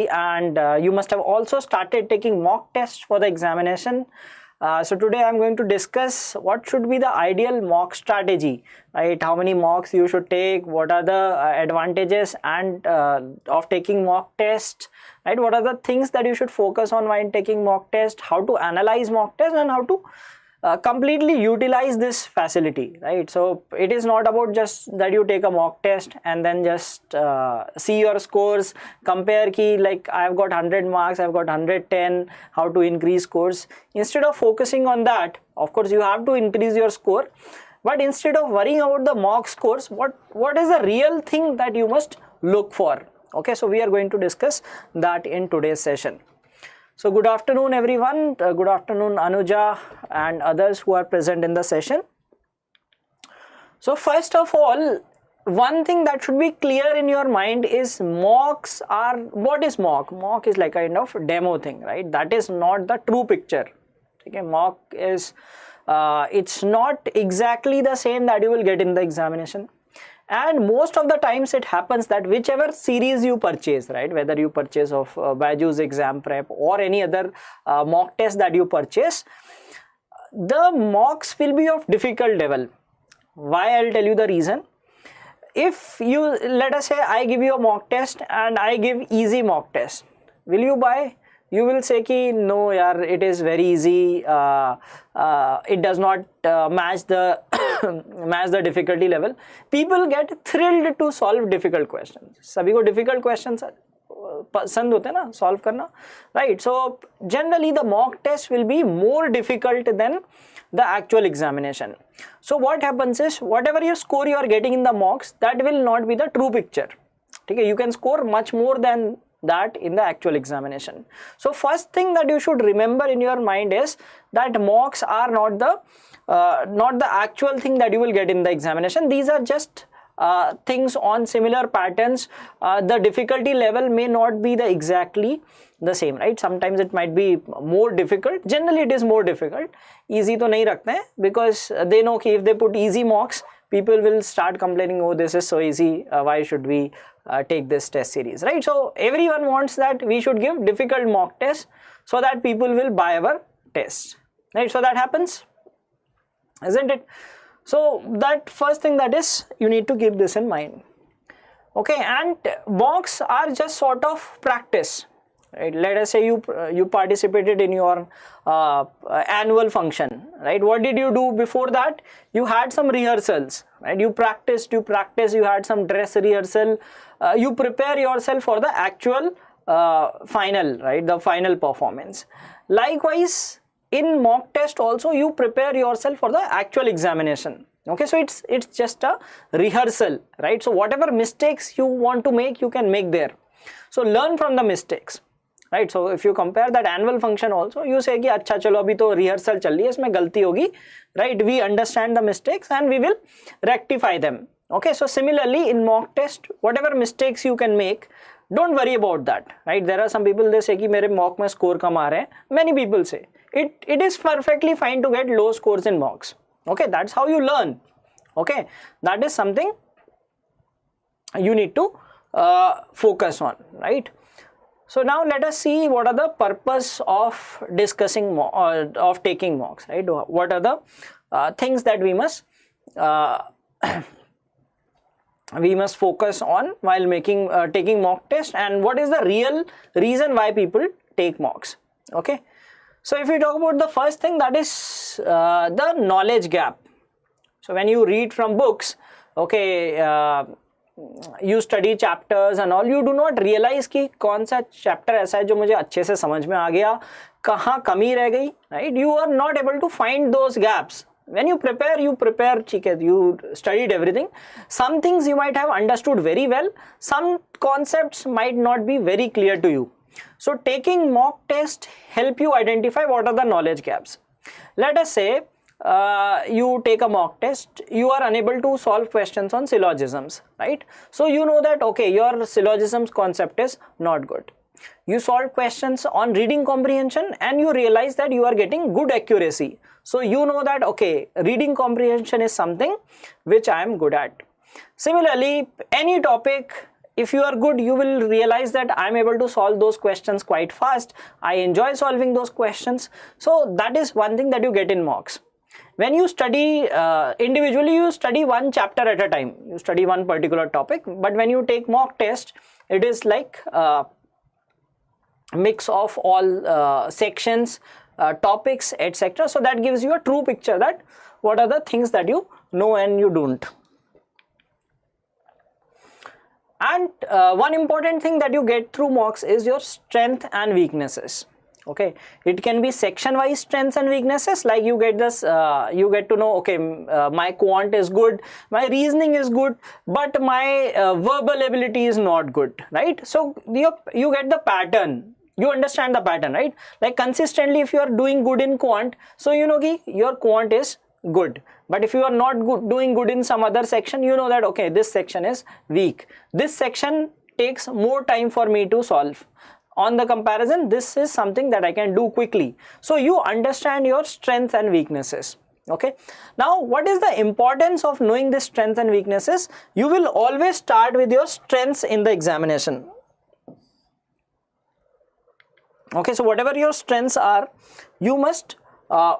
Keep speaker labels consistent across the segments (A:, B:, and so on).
A: and you must have also started taking mock tests for the examination. So today I'm going to discuss what should be the ideal mock strategy, right? How many mocks you should take, what are the advantages and of taking mock test, right? What are the things that you should focus on while taking mock test, how to analyze mock test, and how to completely utilize this facility, right? So it is not about just that you take a mock test and then just see your scores, compare ki like I've got 100 marks, I've got 110, how to increase scores. Instead of focusing on that, of course you have to increase your score, but instead of worrying about the mock scores, what is the real thing that you must look for? Okay, so we are going to discuss that in today's session. So good afternoon everyone, good afternoon Anuja and others who are present in the session. So first of all, one thing that should be clear in your mind is mocks are, what is mock? Mock is like a kind of demo thing, right? That is not the true picture. Okay, mock is, it's not exactly the same that you will get in the examination. And most of the times it happens that whichever series you purchase, right, whether you purchase of BYJU'S exam prep or any other mock test that you purchase, the mocks will be of difficult level. Why? I'll tell you the reason. If you, let us say I give you a mock test and I give easy mock test, will you buy? You will say ki no yaar, it is very easy, it does not match the match the difficulty level. People get thrilled to solve difficult questions. Sabhi ko difficult questions pasand hote na solve karna, right? So generally the mock test will be more difficult than the actual examination. So what happens is, whatever your score you are getting in the mocks, that will not be the true picture. Okay, you can score much more than that in the actual examination. So first thing that you should remember in your mind is that mocks are not the actual thing that you will get in the examination. These are just things on similar patterns. The difficulty level may not be exactly the same, right? Sometimes it might be more difficult. Generally it is more difficult. Easy to nahi rakhte hain, because they know कि if they put easy mocks, people will start complaining, oh this is so easy, why should we take this test series, right? So everyone wants that we should give difficult mock tests so that people will buy our test, right? So that happens, isn't it? So that first thing, that is, you need to keep this in mind. Okay, and mocks are just sort of practice, right? Let us say you participated in your annual function, right? What did you do before that? You had some rehearsals, right? You practiced, you had some dress rehearsal, you prepare yourself for the actual final, right? The final performance. Likewise, in mock test also you prepare yourself for the actual examination. Okay, so it's just a rehearsal, right? So whatever mistakes you want to make, you can make there. So learn from the mistakes, right? So if you compare that annual function also, you say कि अच्छा चलो अभी तो rehearsal चल रही है, इसमें गलती होगी, right? We understand the mistakes and we will rectify them. Okay, so similarly in mock test, whatever mistakes you can make, don't worry about that, right? There are some people, they say कि मेरे mock में score कम आ रहे हैं. Many people say it is perfectly fine to get low scores in mocks. Okay, that's how you learn. Okay, that is something you need to focus on, right? So now let us see what are the purpose of discussing of taking mocks, right? What are the things that we must focus on while taking mock test, and what is the real reason why people take mocks. Okay, so if we talk about the first thing, that is the knowledge gap. So when you read from books, okay, you study chapters and all, you do not realize कि कौन सा chapter ऐसा है जो मुझे अच्छे से समझ में आ गया, कहाँ कमी रह गई, right? You are not able to find those gaps. When you prepare, ठीक है, you studied everything. Some things you might have understood very well, some concepts might not be very clear to you. So taking mock test help you identify what are the knowledge gaps. Let us say you take a mock test, you are unable to solve questions on syllogisms, right? So you know that, okay, your syllogisms concept is not good. You solve questions on reading comprehension and you realize that you are getting good accuracy. So you know that, okay, reading comprehension is something which I am good at. Similarly, any topic, if you are good, you will realize that I'm able to solve those questions quite fast. I enjoy solving those questions. So that is one thing that you get in mocks. When you study individually, you study one chapter at a time. You study one particular topic. But when you take mock test, it is like a mix of all sections, topics, etc. So that gives you a true picture that what are the things that you know and you don't. And one important thing that you get through mocks is your strength and weaknesses. Okay, it can be section wise strengths and weaknesses, like you get this, you get to know, okay, my quant is good, my reasoning is good, but my verbal ability is not good, right? So you get the pattern, you understand the pattern, right? Like consistently, if you are doing good in quant, so you know ki your quant is good. But if you are not doing good in some other section, you know that, okay, this section is weak. This section takes more time for me to solve. On the comparison, this is something that I can do quickly. So you understand your strengths and weaknesses. Okay. Now, what is the importance of knowing the strengths and weaknesses? You will always start with your strengths in the examination. Okay. So whatever your strengths are, you must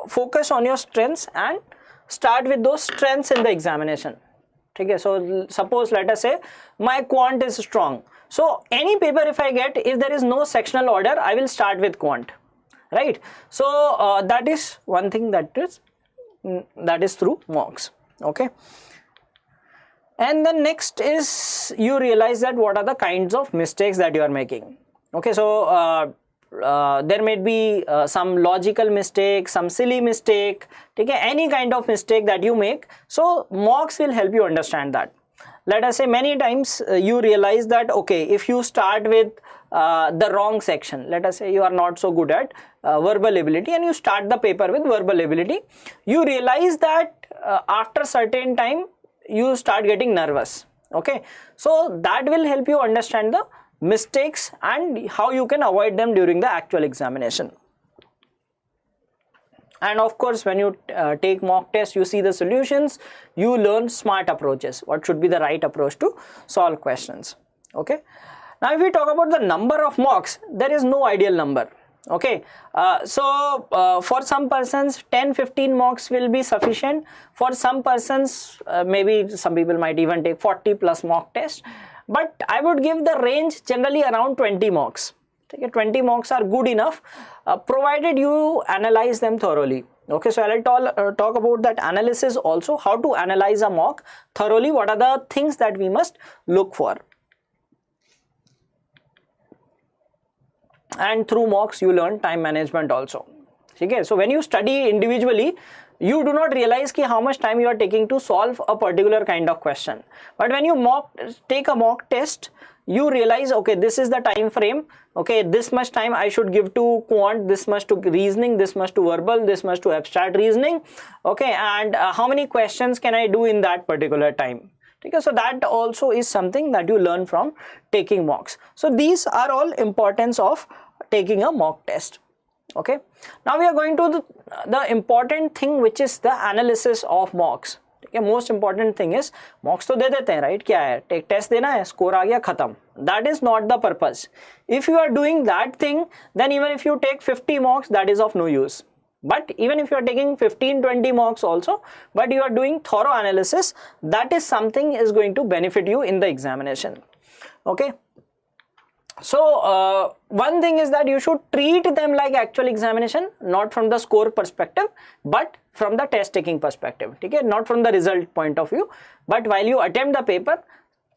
A: focus on your strengths and start with those strengths in the examination. Okay. So suppose, let us say my quant is strong. So any paper if I get, if there is no sectional order, I will start with quant, right? So that is one thing that is through mocks. Okay. And then next is you realize that what are the kinds of mistakes that you are making. Okay. So there may be some logical mistake, some silly mistake, okay, any kind of mistake that you make. So mocks will help you understand that. Let us say many times you realize that, okay, if you start with the wrong section, let us say you are not so good at verbal ability and you start the paper with verbal ability, you realize that after certain time you start getting nervous. Okay, so that will help you understand the mistakes and how you can avoid them during the actual examination. And of course, when you take mock test, you see the solutions, you learn smart approaches, what should be the right approach to solve questions. Okay. Now, if we talk about the number of mocks, there is no ideal number. Okay. For some persons, 10-15 mocks will be sufficient. For some persons, maybe some people might even take 40 plus mock tests. But I would give the range generally around 20 mocks. Okay, 20 mocks are good enough, provided you analyze them thoroughly. Okay, so I'll talk about that analysis also, how to analyze a mock thoroughly, what are the things that we must look for. And through mocks, you learn time management also. Okay, so when you study individually, you do not realize how much time you are taking to solve a particular kind of question. But when you take a mock test, you realize, okay, this is the time frame. Okay, this much time I should give to quant, this much to reasoning, this much to verbal, this much to abstract reasoning. Okay, and how many questions can I do in that particular time? Okay, so that also is something that you learn from taking mocks. So these are all importance of taking a mock test. Okay, now we are going to the important thing, which is the analysis of mocks. Okay, most important thing is mocks तो दे देते हैं, right? क्या है? Take test देना है, score आ गया, खत्म. That is not the purpose. If you are doing that thing, then even if you take 50 mocks, that is of no use. But even if you are taking 15-20 mocks also, but you are doing thorough analysis, that is something is going to benefit you in the examination. Okay. So one thing is that you should treat them like actual examination, not from the score perspective, but from the test taking perspective. Okay, not from the result point of view, but while you attempt the paper,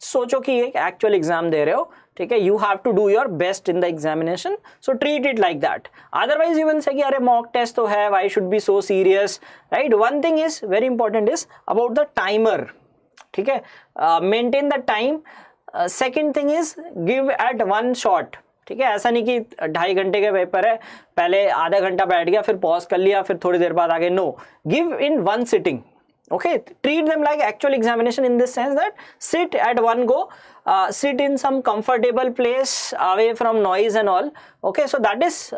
A: सोचो कि एक actual exam दे रहे हो, ठीक है, you have to do your best in the examination, so treat it like that. Otherwise you will say कि अरे mock test तो है, why should be so serious, right? One thing is very important is about the timer, ठीक है, maintain the time. Second thing is give at one shot. ठीक है, ऐसा नहीं कि 2.5 घंटे का पेपर है, पहले आधा घंटा बैठ गया, फिर पॉज कर लिया, फिर थोड़ी देर बाद आगे. No, give in one sitting. Okay, treat them like actual examination in this sense that sit at one go, sit in some comfortable place away from noise and all. Okay, so that is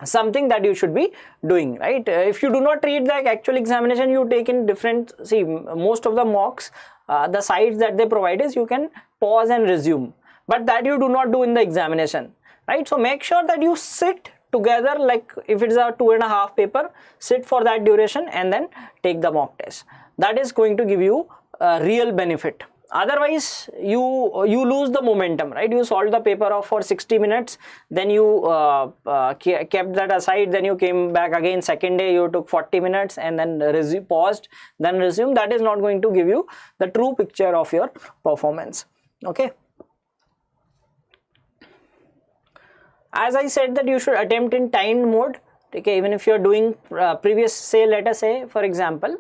A: something that you should be doing, right? If you do not treat like actual examination, you take in different, see, most of the mocks the sites that they provide is you can pause and resume, but that you do not do in the examination, right? So make sure that you sit together, like if it's a 2.5 paper, sit for that duration and then take the mock test. That is going to give you a real benefit. Otherwise you lose the momentum, right? You solved the paper off for 60 minutes, then you kept that aside, then you came back again second day, you took 40 minutes and then paused, then resumed. That is not going to give you the true picture of your performance. Okay, as I said that you should attempt in timed mode. Okay, even if you are doing previous, say let us say for example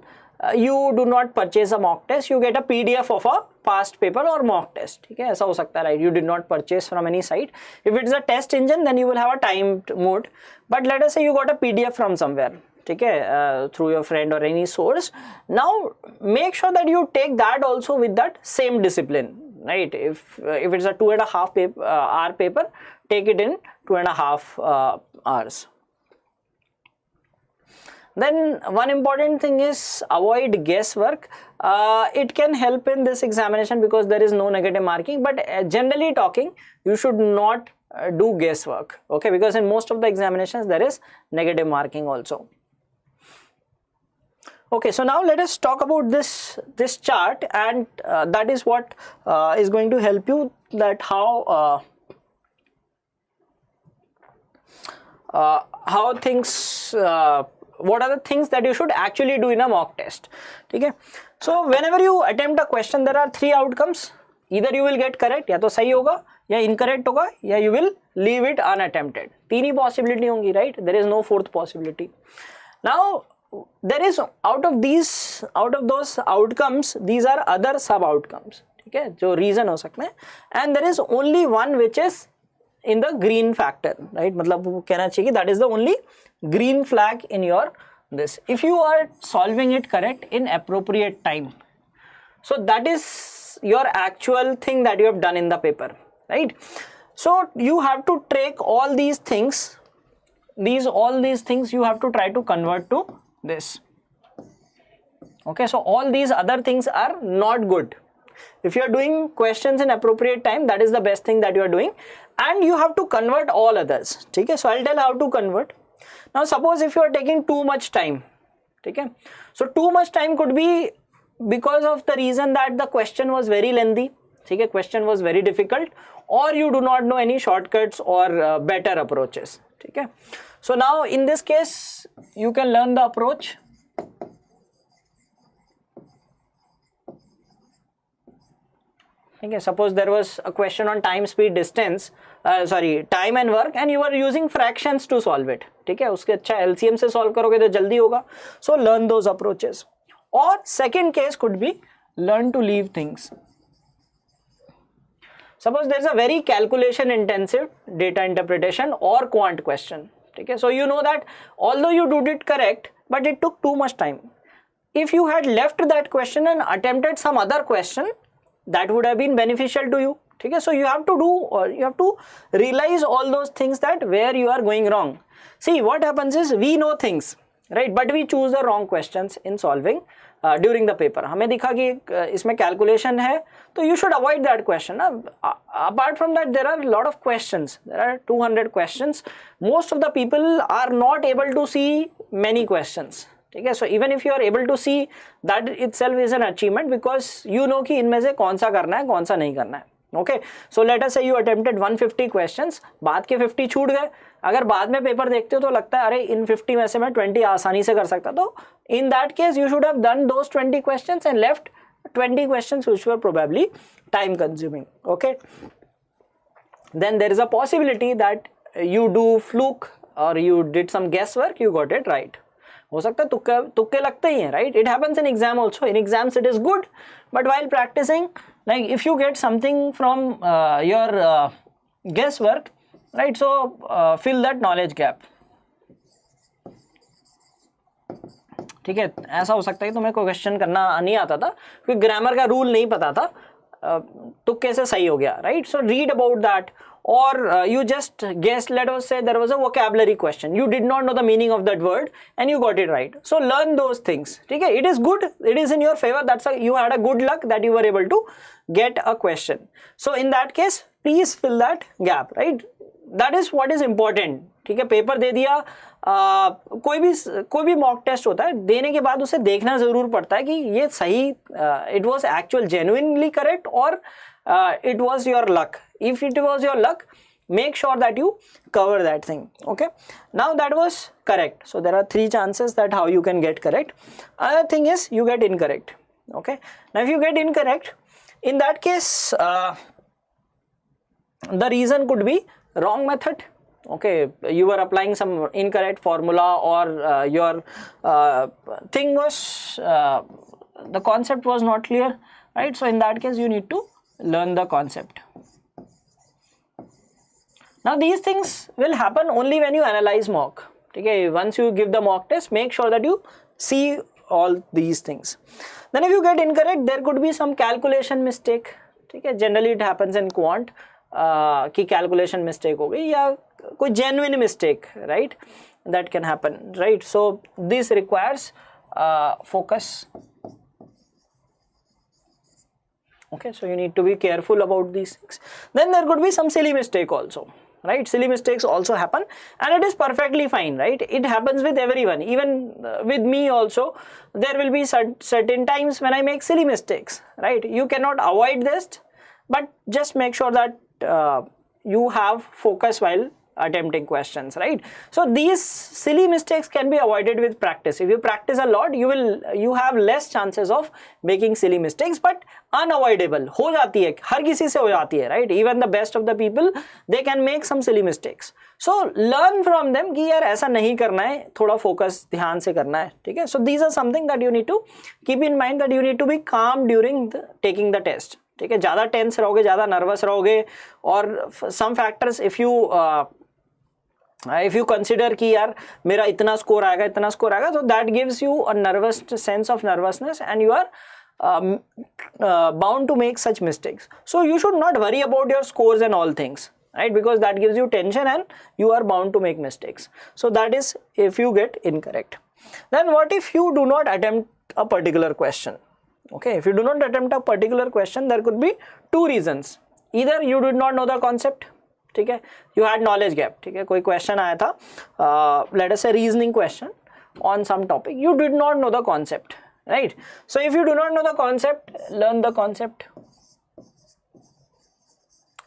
A: you do not purchase a mock test, you get a PDF of a past paper or mock test. Okay, ऐसा हो सकता है, right? You did not purchase from any site. If it is a test engine, then you will have a timed mode. But let us say you got a PDF from somewhere, okay, through your friend or any source. Now make sure that you take that also with that same discipline, right? If it's a 2.5 hour paper, take it in 2.5 hours. Then one important thing is avoid guesswork. It can help in this examination because there is no negative marking, but generally talking, you should not do guesswork, okay, because in most of the examinations there is negative marking also. Okay, so now let us talk about this chart, and that is what is going to help you, that how things what are the things that you should actually do in a mock test. Okay, so whenever you attempt a question, there are 3 outcomes. Either you will get correct, या तो सही होगा, या incorrect होगा, या you will leave it unattempted. 3 he possibility होंगी, right? There is no 4th possibility. Now there is out of those outcomes, these are other sub outcomes, ठीक है, जो reason हो सकते हैं, and there is only one which is in the green factor, right? मतलब वो कहना चाहिए that is the only green flag in your this. If you are solving it correct in appropriate time, so that is your actual thing that you have done in the paper, right? So you have to take all these things, all these things you have to try to convert to this. Okay, so all these other things are not good. If you are doing questions in appropriate time, that is the best thing that you are doing, and you have to convert all others. Okay, so I'll tell how to convert. Now suppose if you are taking too much time, okay, so too much time could be because of the reason that the question was very lengthy, okay, question was very difficult, or you do not know any shortcuts or better approaches. Okay, so now in this case you can learn the approach. Okay, suppose there was a question on time, speed, distance, time and work, and you are using fractions to solve it. ठीक है, उसके अच्छा LCM से solve करोगे तो जल्दी होगा. So learn those approaches. Or second case could be learn to leave things. Suppose there is a very calculation intensive data interpretation or quant question. Okay, so you know that although you did it correct, but it took too much time. If you had left that question and attempted some other question, that would have been beneficial to you. Okay, so you have to realize all those things that where you are going wrong. See, what happens is we know things, right, but we choose the wrong questions in solving during the paper. हमें दिखा कि इसमें calculation है, तो you should avoid that question. Apart from that, there are a lot of questions. There are 200 questions. Most of the people are not able to see many questions. ठीक है, so even if you are able to see, that itself is an achievement, because you know कि इनमें से कौन सा करना है, कौन सा नहीं करना है. Okay, so let us say you attempted 150 questions, बाद के 50 छूट गए. अगर बाद में पेपर देखते हो तो लगता है अरे इन 50 में से मैं 20 आसानी से कर सकता, तो in that case you should have done those 20 questions and left 20 questions which were probably time consuming. Okay, then there is a possibility that you do fluke or you did some guesswork, you got it right. हो सकता है तुक्के लगते ही हैं, right? It happens in exam also. In exams it is good, but while practicing, like if you get something from your guesswork, right, so fill that knowledge gap. ठीक है, ऐसा हो सकता है तुम्हें कोई क्वेश्चन करना नहीं आता था क्योंकि ग्रामर का रूल नहीं पता था, तुक्के से सही हो गया, right? So read about that, or you just guessed, let us say there was a vocabulary question, you did not know the meaning of that word and you got it right. So learn those things. Okay, it is good, it is in your favor, that's you had a good luck that you were able to get a question. So in that case, please fill that gap, right? That is what is important. ठीक है, paper दे दिया, कोई भी mock test होता है, देने के बाद उसे देखना जरूर पड़ता है कि ये सही, it was actual genuinely correct और it was your luck. If it was your luck, make sure that you cover that thing. Okay, now that was correct, so there are 3 chances that how you can get correct. Another thing is you get incorrect. Okay, now if you get incorrect, in that case the reason could be wrong method. Okay, you were applying some incorrect formula, or your thing was the concept was not clear, right? So in that case you need to learn the concept. Now these things will happen only when you analyze mock. Okay, once you give the mock test, make sure that you see all these things. Then if you get incorrect, there could be some calculation mistake. Okay, generally it happens in quant कि calculation mistake हो गई या कोई genuine mistake, right? That can happen, right? So this requires focus. Okay, so you need to be careful about these things. Then there could be some silly mistake also, right? Silly mistakes also happen and it is perfectly fine, right? It happens with everyone, even with me also. There will be certain times when I make silly mistakes, right? You cannot avoid this, but just make sure that you have focus while attempting questions, right? So these silly mistakes can be avoided with practice. If you practice a lot, you have less chances of making silly mistakes, but unavoidable हो जाती है, हर किसी से हो जाती है, right? Even the best of the people, they can make some silly mistakes. So learn from them कि यार ऐसा नहीं करना है, थोड़ा focus ध्यान से करना है, ठीक है? So these are something that you need to keep in mind, that you need to be calm during taking the test. ठीक है, ज़्यादा टेंस रहोगे, ज़्यादा नर्वस रहोगे, और some factors if you consider कि यार मेरा इतना स्कोर आएगा, so that gives you a nervous sense of nervousness and you are bound to make such mistakes. So you should not worry about your scores and all things, right? Because that gives you tension and you are bound to make mistakes. So that is if you get incorrect. Then what if you do not attempt a particular question? Okay, if you do not attempt a particular question, there could be 2 reasons. Either you did not know the concept, ठीक है, you had knowledge gap, ठीक है, कोई question आया था, let us say reasoning question on some topic, you did not know the concept, right? So if you do not know the concept, learn the concept.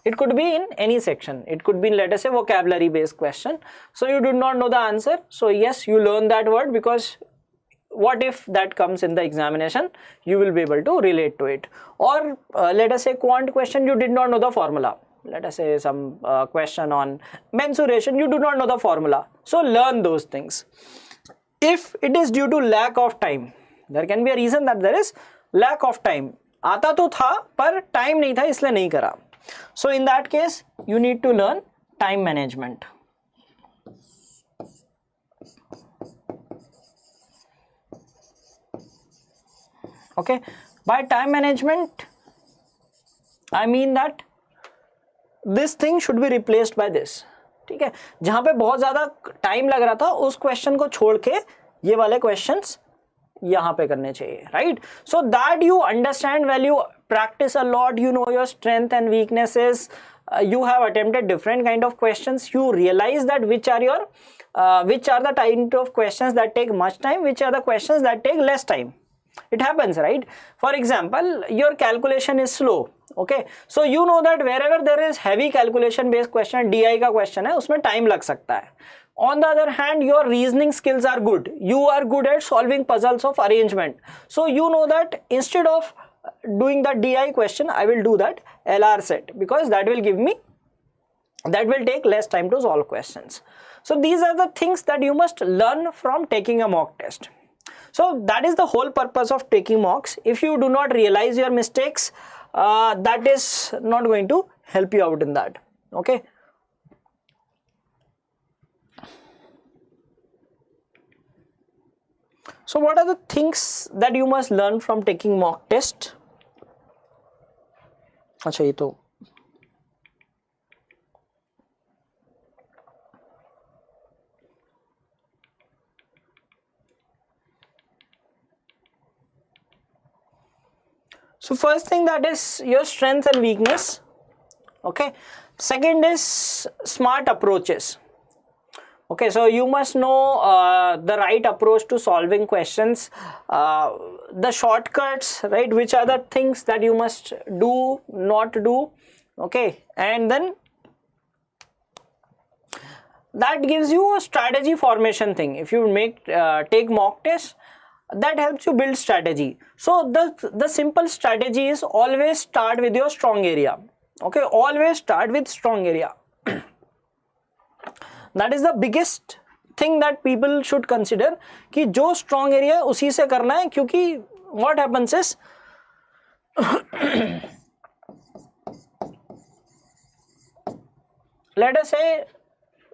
A: It could be in any section, it could be, let us say, vocabulary based question, so you did not know the answer, so yes, you learn that word, because what if that comes in the examination, you will be able to relate to it. Or let us say quant question, you did not know the formula. Let us say some question on mensuration, you do not know the formula, so learn those things. If it is due to lack of time, there can be a reason that there is lack of time. आता तो था पर time नहीं था इसलिए नहीं करा. So in that case, you need to learn time management. Okay, by time management, I mean that this thing should be replaced by this. ठीक है, जहां पे बहुत ज्यादा टाइम लग रहा था उस क्वेश्चन को छोड़ के ये वाले क्वेश्चंस यहाँ पे करने चाहिए, right? So that you understand, while you practice a lot, you know your strength and weaknesses, you have attempted different kind of questions, you realize that which are the type of questions that take much time, which are the questions that take less time. It happens, right? For example, your calculation is slow. Okay, so you know that wherever there is heavy calculation based question, DI का question है, उसमें time लग सकता है. On the other hand, your reasoning skills are good. You are good at solving puzzles of arrangement. So you know that instead of doing the DI question, I will do that LR set, because that will take less time to solve questions. So these are the things that you must learn from taking a mock test. So that is the whole purpose of taking mocks. If you do not realize your mistakes, that is not going to help you out in that. Okay. So what are the things that you must learn from taking mock test? अच्छा ये तो So first thing, that is your strength and weakness. Okay, second is smart approaches. Okay, so you must know the right approach to solving questions, the shortcuts, right? Which are the things that you must do, not do. Okay, and then that gives you a strategy formation thing. If you take mock tests, that helps you build strategy. So the simple strategy is always start with your strong area. Okay, always start with strong area. That is the biggest thing that people should consider, कि जो strong area उसी से करना है, क्योंकि what happens is let us say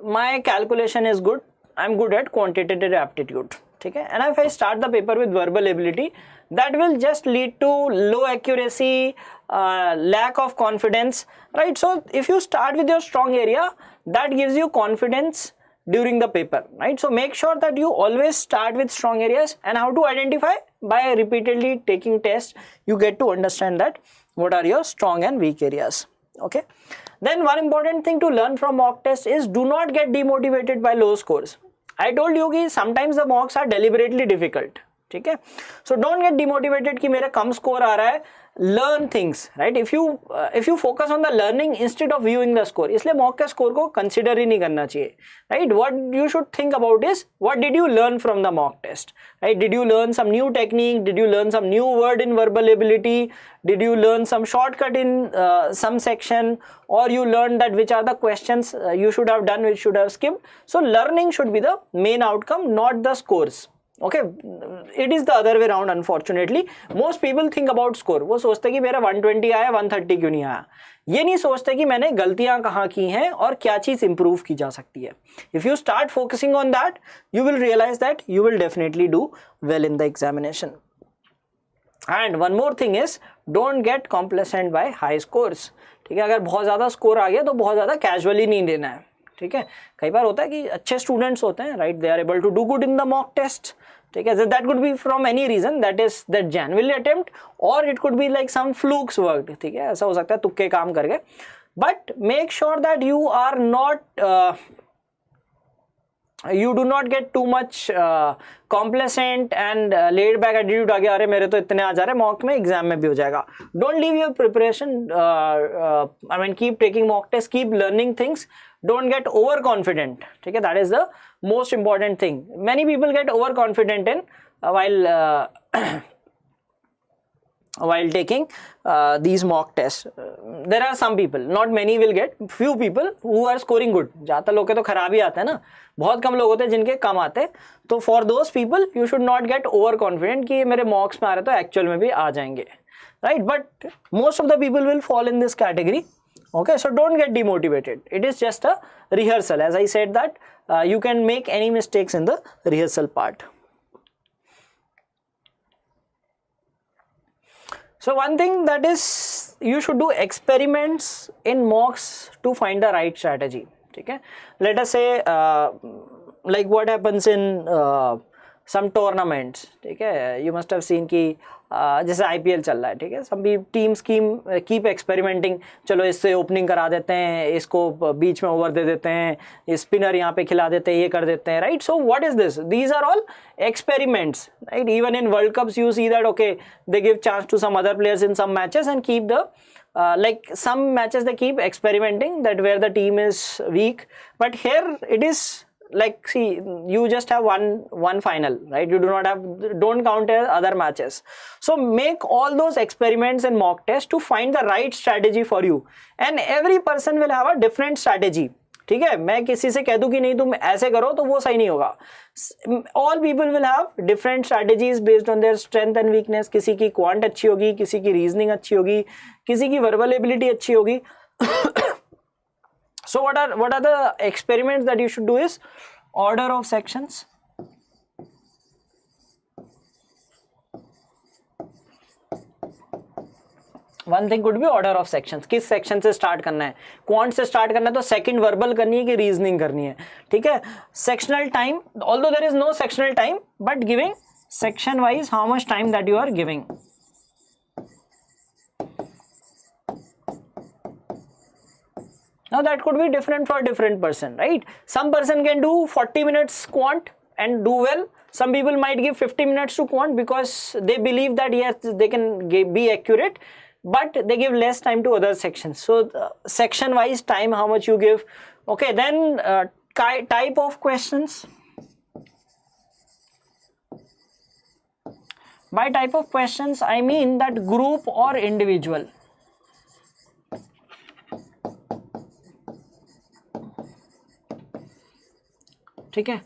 A: my calculation is good, I'm good at quantitative aptitude, ठीक है, and if I start the paper with verbal ability, that will just lead to low accuracy, lack of confidence, right? So if you start with your strong area, that gives you confidence during the paper, right? So make sure that you always start with strong areas. And how to identify? By repeatedly taking tests, you get to understand that what are your strong and weak areas. Okay, then one important thing to learn from mock test is do not get demotivated by low scores. I told you कि sometimes the mocks are deliberately difficult, ठीक है, so don't get demotivated कि मेरा कम score आ रहा है. Learn things, right? If you focus on the learning instead of viewing the score, इसलिए mock के score को consider ही नहीं करना चाहिए, right? What you should think about is what did you learn from the mock test, right? Did you learn some new technique? Did you learn some new word in verbal ability? Did you learn some shortcut in some section, or you learned that which are the questions you should have done, which should have skipped? So learning should be the main outcome, not the scores. Okay, it is the other way around. Unfortunately, most people think about score. वो सोचते कि मेरा 120 आया, 130 क्यों नहीं आया. ये नहीं सोचते कि मैंने गलतियां कहाँ की हैं और क्या चीज इंप्रूव की जा सकती है. If you start focusing on that, you will realize that you will definitely do well in the examination. And one more thing is, don't get complacent by high scores. ठीक है, अगर बहुत ज़्यादा स्कोर आ गया तो बहुत ज़्यादा कैजुअली नहीं लेना है. ठीक है, कई बार होता है कि अच्छे स्टूडेंट्स होते हैं, right, they are able to do good in the mock test. ठीक है, that could be from any reason, that is that genuinely attempt, और it could be like some flukes work. ठीक है, ऐसा हो सकता है तुक्के काम करके. But make sure that you are not you do not get too much complacent and laid back attitude आ गया, अरे मेरे तो इतने आ जा रहे मॉक में, एग्जाम में भी हो जाएगा. Don't leave your preparation, I mean keep taking mock tests, keep learning things, don't get overconfident. ठीक है, that is the most important thing. Many people get overconfident in while taking these mock tests. There are some people, not many will get, few people who are scoring good. ज़्यादातर लोग के तो खराब ही आते हैं ना, बहुत कम लोग होते हैं जिनके कम आते हैं. तो for those people you should not get overconfident कि ये मेरे mocks में आ रहे तो actual में भी आ जाएंगे, right? But most of the people will fall in this category. Okay, so don't get demotivated. It is just a rehearsal. As I said that you can make any mistakes in the rehearsal part. So one thing that is, you should do experiments in mocks to find the right strategy. Okay? Let us say like what happens in some tournaments. Okay? You must have seen कि जैसे IPL चल रहा है, ठीक है, some teams keep experimenting. चलो इससे opening करा देते हैं, इसको बीच में ओवर दे देते हैं, स्पिनर यहाँ पे खिला देते हैं, ये कर देते हैं, right? So what is this? These are all experiments, right? Even in World Cups you see that okay, they give chance to some other players in some matches and keep the like some matches they keep experimenting that where the team is weak. But here it is like, see, you just have one final, right? You don't count other matches. So make all those experiments and mock tests to find the right strategy for you. And every person will have a different strategy. ठीक है, मैं किसी से कह दूं कि नहीं तुम ऐसे करो तो वो सही नहीं होगा. All people will have different strategies based on their strength and weakness. किसी की quant अच्छी होगी, किसी की reasoning अच्छी होगी, किसी की verbal ability अच्छी होगी. So what are the experiments that you should do is order of sections. One thing could be order of sections. किस section से start करना है? Quant से start करना है तो second verbal करनी है कि reasoning करनी है, ठीक है? Sectional time, although there is no sectional time, but giving section wise how much time that you are giving. Now that could be different for different person, right? Some person can do 40 minutes quant and do well. Some people might give 50 minutes to quant because they believe that yes, they can be accurate, but they give less time to other sections. So section wise time, how much you give. Okay, then type of questions. By type of questions, I mean that group or individual. ठीक है,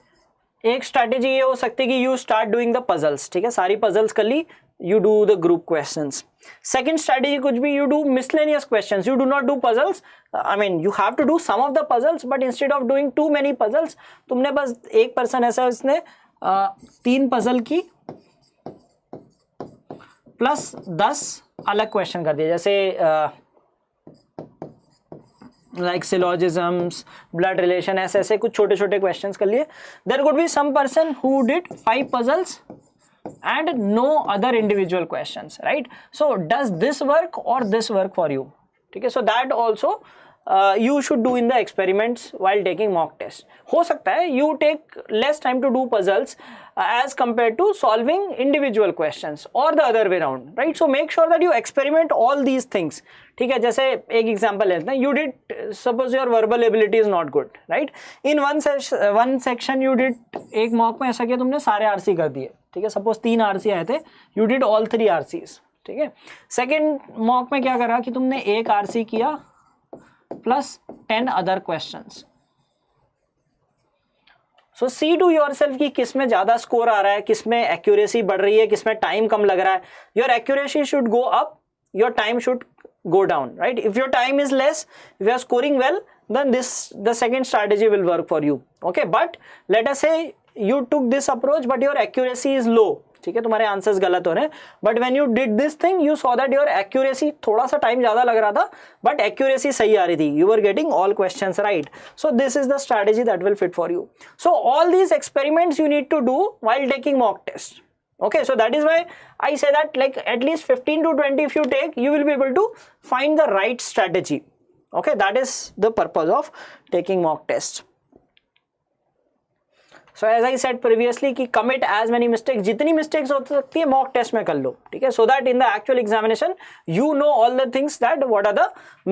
A: एक strategy ये हो सकती है कि you start doing the puzzles, ठीक है, सारी पजल्स कर ली, you do the group questions. Second strategy कुछ भी, you do miscellaneous questions, you do not do puzzles. I mean you have to do some of the puzzles, but instead of doing too many puzzles, तुमने बस एक person ऐसा है उसने 3 puzzle की plus 10 अलग क्वेश्चन कर दिए, जैसे लाइक सिलोजिज्म्स, ब्लड रिलेशन, ऐसे ऐसे कुछ छोटे छोटे क्वेश्चंस कर लिए. There could be some person who did 5 puzzles and no other individual questions, right? So does this work or this work for you? Okay, so that also you should do in the experiments while taking mock test. हो सकता है you take less time to do puzzles as compared to solving individual questions or the other way around, right? So make sure that you experiment all these things. ठीक है, जैसे एक example लेते हैं, you did, suppose your verbal ability is not good, right? In one section you did, एक mock में ऐसा किया तुमने सारे आरसी कर दिए, ठीक है, सपोज 3 आरसी आए थे, यू डिड ऑल 3 आरसीज, ठीक है. सेकेंड मॉक में क्या करा कि तुमने एक आरसी किया plus 10 other questions. So see to yourself कि किस में ज्यादा स्कोर आ रहा है, किस में एक्यूरेसी बढ़ रही है, किस में टाइम कम लग रहा है. Your accuracy should go up, your time should go down, right? If your time is less, if you are scoring well, then the second strategy will work for you. Okay, but let us say you took this approach but your accuracy is low, ठीक है, तुम्हारे answers गलत हो रहे हैं, but when you did this thing you saw that your accuracy, थोड़ा सा time ज्यादा लग रहा था but accuracy सही आ रही थी, you were getting all questions right. So this is the strategy that will fit for you. So all these experiments you need to do while taking mock test. Okay, so that is why I say that like at least 15 to 20 if you take, you will be able to find the right strategy. Okay, that is the purpose of taking mock tests. So as I said previously कि commit as many mistakes, जितनी mistakes हो सकती है mock test में कर लो, ठीक है, so that in the actual examination you know all the things that what are the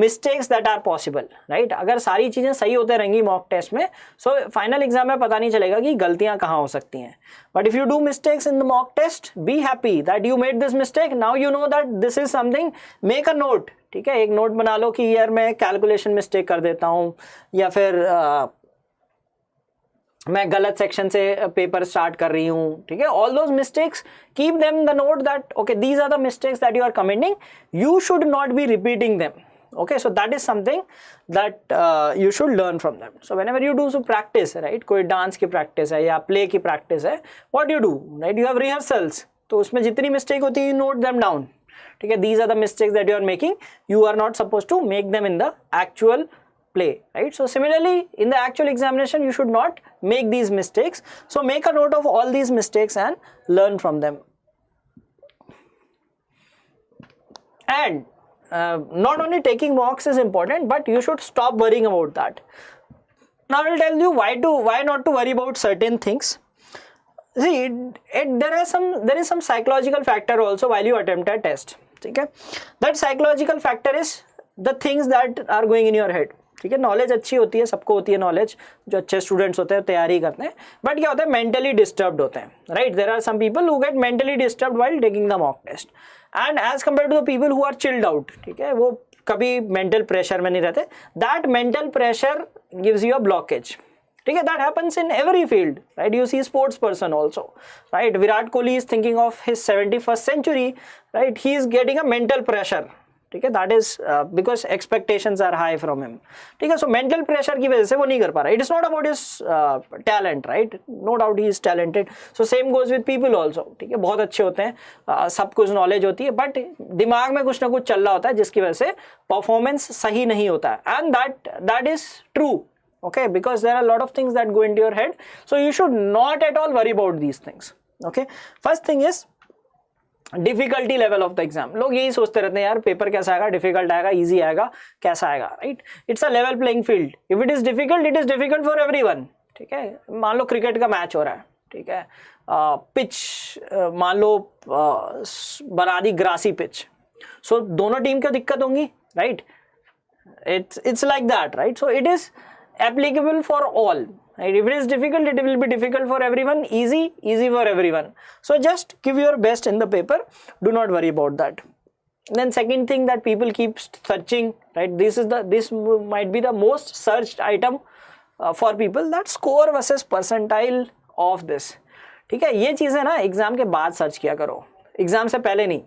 A: mistakes that are possible, right? अगर सारी चीजें सही होते रहेंगी mock test में, so final exam में पता नहीं चलेगा कि गलतियां कहाँ हो सकती हैं. But if you do mistakes in the mock test, be happy that you made this mistake. Now you know that this is something. Make a note, ठीक है, एक नोट बना लो कि यार मैं कैलकुलेशन मिस्टेक कर देता हूँ, या फिर मैं गलत सेक्शन से पेपर स्टार्ट कर रही हूँ, ठीक है. All those mistakes keep them the note that okay these are the mistakes that you are committing, you should not be repeating them. Okay, so that is something that you should learn from them. So whenever you do so practice, right, कोई dance की practice है या play की practice है, what you do, right, you have rehearsals, तो उसमें जितनी mistake होती है you note them down, ठीक है. These are the mistakes that you are making, you are not supposed to make them in the actual play, right? So similarly in the actual examination you should not make these mistakes, so make a note of all these mistakes and learn from them. And not only taking mocks is important, but you should stop worrying about that. Now I will tell you why not to worry about certain things. See, there is some psychological factor also while you attempt a test, ठीक है. That psychological factor is the things that are going in your head, ठीक है. Knowledge अच्छी होती है, सबको होती है नॉलेज, जो अच्छे स्टूडेंट्स होते हैं तैयारी करते हैं, बट क्या होता है मेंटली डिस्टर्ब्ड होते हैं, right. There are some people who get mentally disturbed while taking the mock test, and as compare to the people who are chilled out, ठीक है, वो कभी मेंटल प्रेशर में नहीं रहते. That mental pressure gives you a blockage, ठीक है. That happens in every field, right. You see sports person also, right. Virat Kohli is thinking of his 71st century, right. He is getting a mental pressure, ठीक है. That is because expectations are high from him, ठीक है. So mental pressure की वजह से वो नहीं कर पा रहा. It is not about his talent, right. No doubt he is talented. So same goes with people also, ठीक है. बहुत अच्छे होते हैं, सब कुछ नॉलेज होती है, बट दिमाग में कुछ ना कुछ चल रहा होता है जिसकी वजह से परफॉर्मेंस सही नहीं होता है. And that is true, okay, because there are a lot of things that go into your head, so you should not at all worry about these things. Okay, first thing is difficulty level of the exam, लोग यही सोचते रहते हैं यार paper कैसा आएगा, difficult आएगा, easy आएगा, कैसा आएगा, right? It's a level playing field. If it is difficult for everyone. ठीक है, मान लो क्रिकेट का मैच हो रहा है, ठीक है, पिच मान लो बना दी ग्रासी पिच, सो दोनों टीम को दिक्कत होंगी, right? It's like that, right? So it is applicable for all, right? If it is difficult, it will be difficult for everyone, easy for everyone. So just give your best in the paper, do not worry about that. Then second thing that people keep searching, right? This might be the most searched item for people, that score versus percentile of this. ठीक है, ये चीज़ें ना exam के बाद search किया करो, exam से पहले नहीं.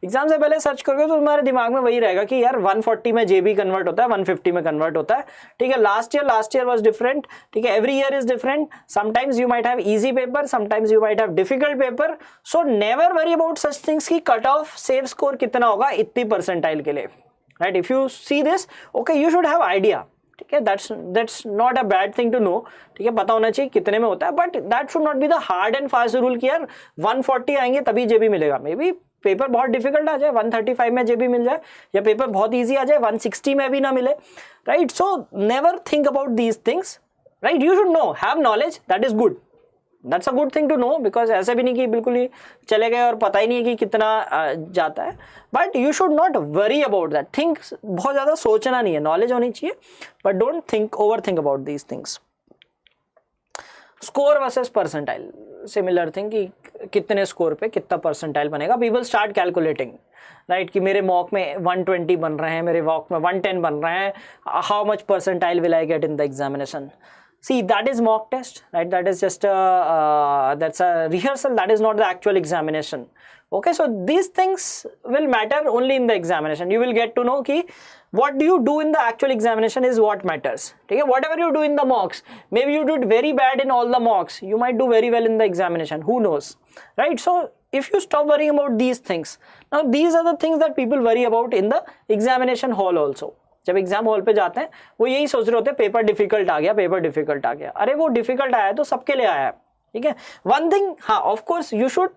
A: एग्जाम से पहले सर्च करोगे तो तुम्हारे दिमाग में वही रहेगा कि यार 140 में जेबी कन्वर्ट होता है, 150 में कन्वर्ट होता है. ठीक है, लास्ट ईयर वाज डिफरेंट. ठीक है, every year is different. Sometimes you might have easy paper, sometimes you might have difficult paper. So never worry about such things की कट ऑफ सेव स्कोर कितना होगा इतनी परसेंटाइल के लिए, right? If you see this, okay, you should have idea. ठीक है, that's not a bad thing to know. ठीक है, पता होना चाहिए कितने में होता है, but that should not be the hard and fast rule कि यार 140 आएंगे तभी जेबी मिलेगा. मे बी पेपर बहुत डिफिकल्ट आ जाए, 135 में जेबी मिल जाए, या पेपर बहुत इजी आ जाए, 160 में भी ना मिले, right? So never think about these things, right? You should know, have knowledge, that is good, that's a good thing to know. Because ऐसे भी नहीं कि बिल्कुल ही चले गए और पता ही नहीं है कि कितना जाता है, but you should not worry about that things. बहुत ज़्यादा सोचना नहीं है, नॉलेज होनी चाहिए, but don't think over think about these things. Score versus percentile, similar thing कि कितने स्कोर पे कितना परसेंटाइल बनेगा. People start calculating, right? कि मेरे मॉक में 120 बन रहे हैं, मेरे मॉक में 110 बन रहे हैं, how much percentile will I get in the examination. See, that is mock test, right? That is just that's a rehearsal. That is not the actual examination. Okay, so these things will matter only in the examination. You will get to know कि what do you do in the actual examination is what matters. ठीक है, whatever you do in the mocks, maybe you did very bad in all the mocks, you might do very well in the examination. Who knows, right? So if you stop worrying about these things, now these are the things that people worry about in the examination hall also. जब exam hall पे जाते हैं वो यही सोच रहे होते हैं पेपर डिफिकल्ट आ गया, पेपर डिफिकल्ट आ गया. अरे वो डिफिकल्ट आया तो सबके लिए आया है. ठीक है, वन थिंग, हाँ, of course you should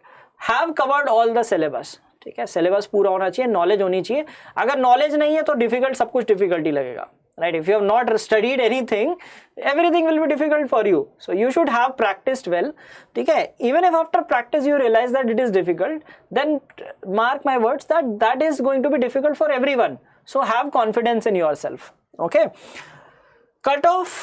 A: have covered all the syllabus. ठीक है, सिलेबस पूरा होना चाहिए, नॉलेज होनी चाहिए. अगर नॉलेज नहीं है तो डिफिकल्ट, सब कुछ डिफिकल्टी लगेगा, right? If you have not studied anything, everything will be difficult for you. So you should have practised well. ठीक है, even if after practice you realise that it is difficult, then mark my words that is going to be difficult for everyone. So have confidence in yourself. Okay, cut off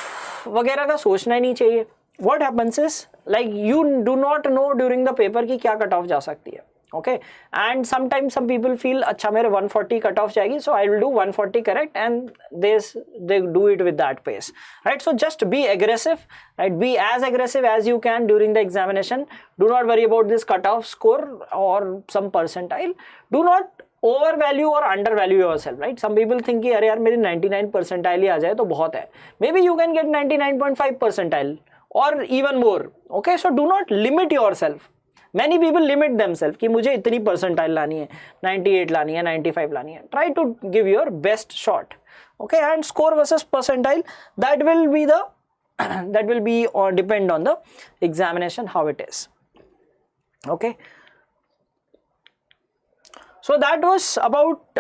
A: वगैरह का सोचना ही नहीं चाहिए. What happens is, like, you do not know during the paper कि क्या cut off जा सकती है. Okay, and sometimes some people feel अच्छा मेरे 140 cut off जाएगी, so I will do 140 correct, and they do it with that pace, right? So just be aggressive, right? Be as aggressive as you can during the examination. Do not worry about this cut off score or some percentile. Do not overvalue or undervalue yourself, right? Some people think कि अरे यार मेरी 99 percentile ही आ जाए तो बहुत है. Maybe you can get 99.5 percentile or even more. Okay, so do not limit yourself. Many people limit themselves कि मुझे इतनी percentile लानी है, 98 लानी है, 95 लानी है. Try to give your best shot. Okay, and score versus percentile, that will be or depend on the examination how it is. Okay. So that was about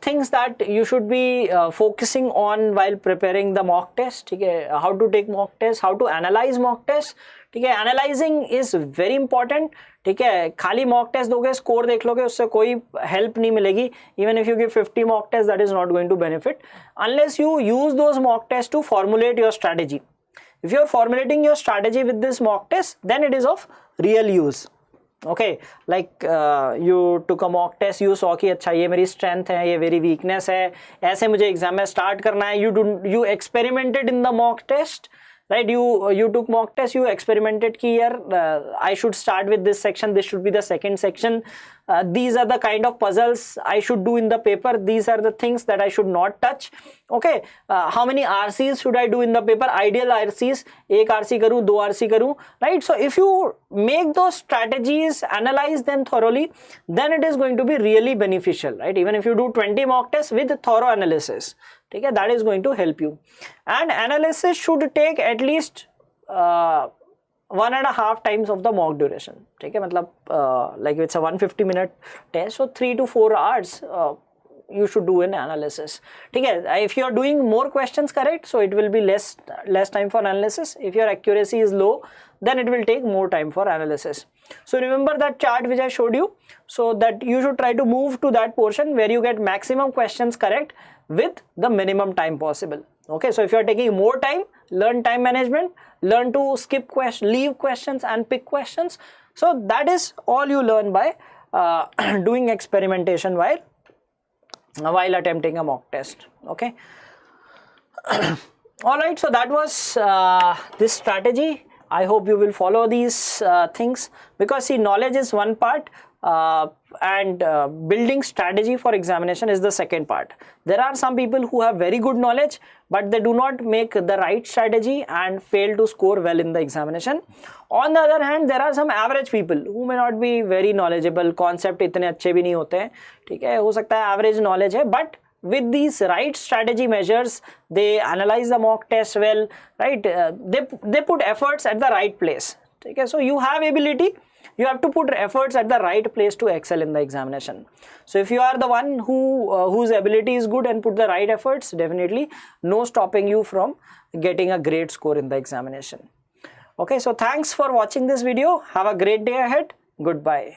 A: things that you should be focusing on while preparing the mock test. ठीक है, how to take mock test, how to analyze mock test. ठीक है, analyzing is very important. ठीक है, खाली mock test दोगे, score देख लोगे, उससे कोई help नहीं मिलेगी. Even if you give 50 mock tests, that is not going to benefit unless you use those mock tests to formulate your strategy. If you are formulating your strategy with this mock test, then it is of real use. Okay, like you took a mock test, you saw कि अच्छा ये मेरी strength है, ये मेरी weakness है, ऐसे मुझे एग्जाम में स्टार्ट करना है. You experimented in the mock test, right? You took mock test, you experimented कि यार I should start with this section, this should be the second section. These are the kind of puzzles I should do in the paper. These are the things that I should not touch. Okay, how many RCs should I do in the paper? Ideal RCs, एक RC करूँ, 2 RC करूँ, right? So if you make those strategies, analyze them thoroughly, then it is going to be really beneficial, right? Even if you do 20 mock tests with thorough analysis, ठीक है, that is going to help you. And analysis should take at least 1.5 times of the mock duration. ठीक है, मतलब like it's a 150-minute test, so 3 to 4 hours you should do an analysis. ठीक है, if you are doing more questions correct, so it will be less time for analysis. If your accuracy is low, then it will take more time for analysis. So remember that chart which I showed you, so that you should try to move to that portion where you get maximum questions correct with the minimum time possible. Okay, so if you are taking more time, learn time management, learn to skip questions, leave questions and pick questions. So that is all you learn by doing experimentation while attempting a mock test. Okay. All right, so that was this strategy. I hope you will follow these things, because see, knowledge is one part and building strategy for examination is the second part. There are some people who have very good knowledge, but they do not make the right strategy and fail to score well in the examination. On the other hand, there are some average people who may not be very knowledgeable, concept इतने अच्छे भी नहीं होते हैं, ठीक है, हो सकता है average knowledge है, but with these right strategy measures, they analyze the mock test well, right? They put efforts at the right place. Okay, so you have ability, you have to put efforts at the right place to excel in the examination. So if you are the one whose ability is good and put the right efforts, definitely no stopping you from getting a great score in the examination. Okay, so thanks for watching this video. Have a great day ahead. Goodbye.